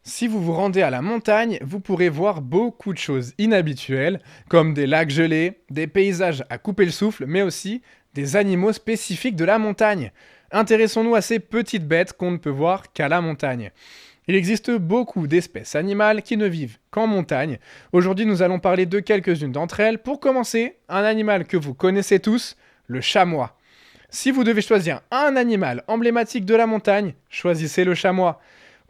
Si vous vous rendez à la montagne, vous pourrez voir beaucoup de choses inhabituelles, comme des lacs gelés, des paysages à couper le souffle, mais aussi des animaux spécifiques de la montagne. Intéressons-nous à ces petites bêtes qu'on ne peut voir qu'à la montagne. Il existe beaucoup d'espèces animales qui ne vivent qu'en montagne. Aujourd'hui, nous allons parler de quelques-unes d'entre elles. Pour commencer, un animal que vous connaissez tous, le chamois. Si vous devez choisir un animal emblématique de la montagne, choisissez le chamois.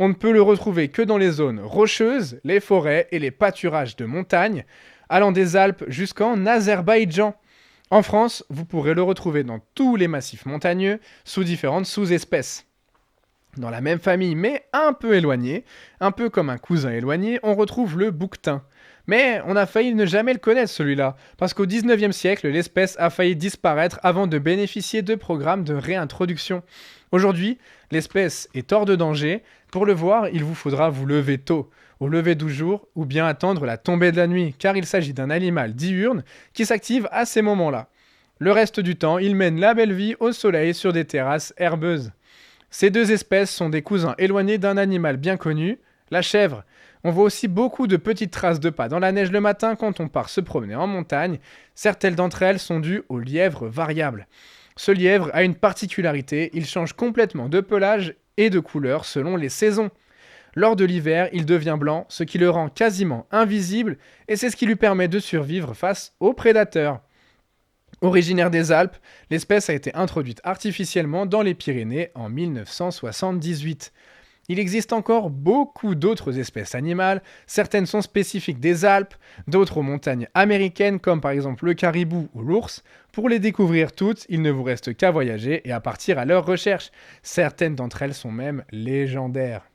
On ne peut le retrouver que dans les zones rocheuses, les forêts et les pâturages de montagne, allant des Alpes jusqu'en Azerbaïdjan. En France, vous pourrez le retrouver dans tous les massifs montagneux, sous différentes sous-espèces. Dans la même famille, mais un peu éloignée, un peu comme un cousin éloigné, on retrouve le bouquetin. Mais on a failli ne jamais le connaître celui-là, parce qu'au 19e siècle, l'espèce a failli disparaître avant de bénéficier de programmes de réintroduction. Aujourd'hui, l'espèce est hors de danger. Pour le voir, il vous faudra vous lever tôt, au lever du jour, ou bien attendre la tombée de la nuit, car il s'agit d'un animal diurne qui s'active à ces moments-là. Le reste du temps, il mène la belle vie au soleil sur des terrasses herbeuses. Ces deux espèces sont des cousins éloignés d'un animal bien connu, la chèvre. On voit aussi beaucoup de petites traces de pas dans la neige le matin quand on part se promener en montagne. Certaines d'entre elles sont dues au lièvre variable. Ce lièvre a une particularité, il change complètement de pelage et de couleur selon les saisons. Lors de l'hiver, il devient blanc, ce qui le rend quasiment invisible, et c'est ce qui lui permet de survivre face aux prédateurs. Originaire des Alpes, l'espèce a été introduite artificiellement dans les Pyrénées en 1978. Il existe encore beaucoup d'autres espèces animales, certaines sont spécifiques des Alpes, d'autres aux montagnes américaines comme par exemple le caribou ou l'ours. Pour les découvrir toutes, il ne vous reste qu'à voyager et à partir à leur recherche. Certaines d'entre elles sont même légendaires.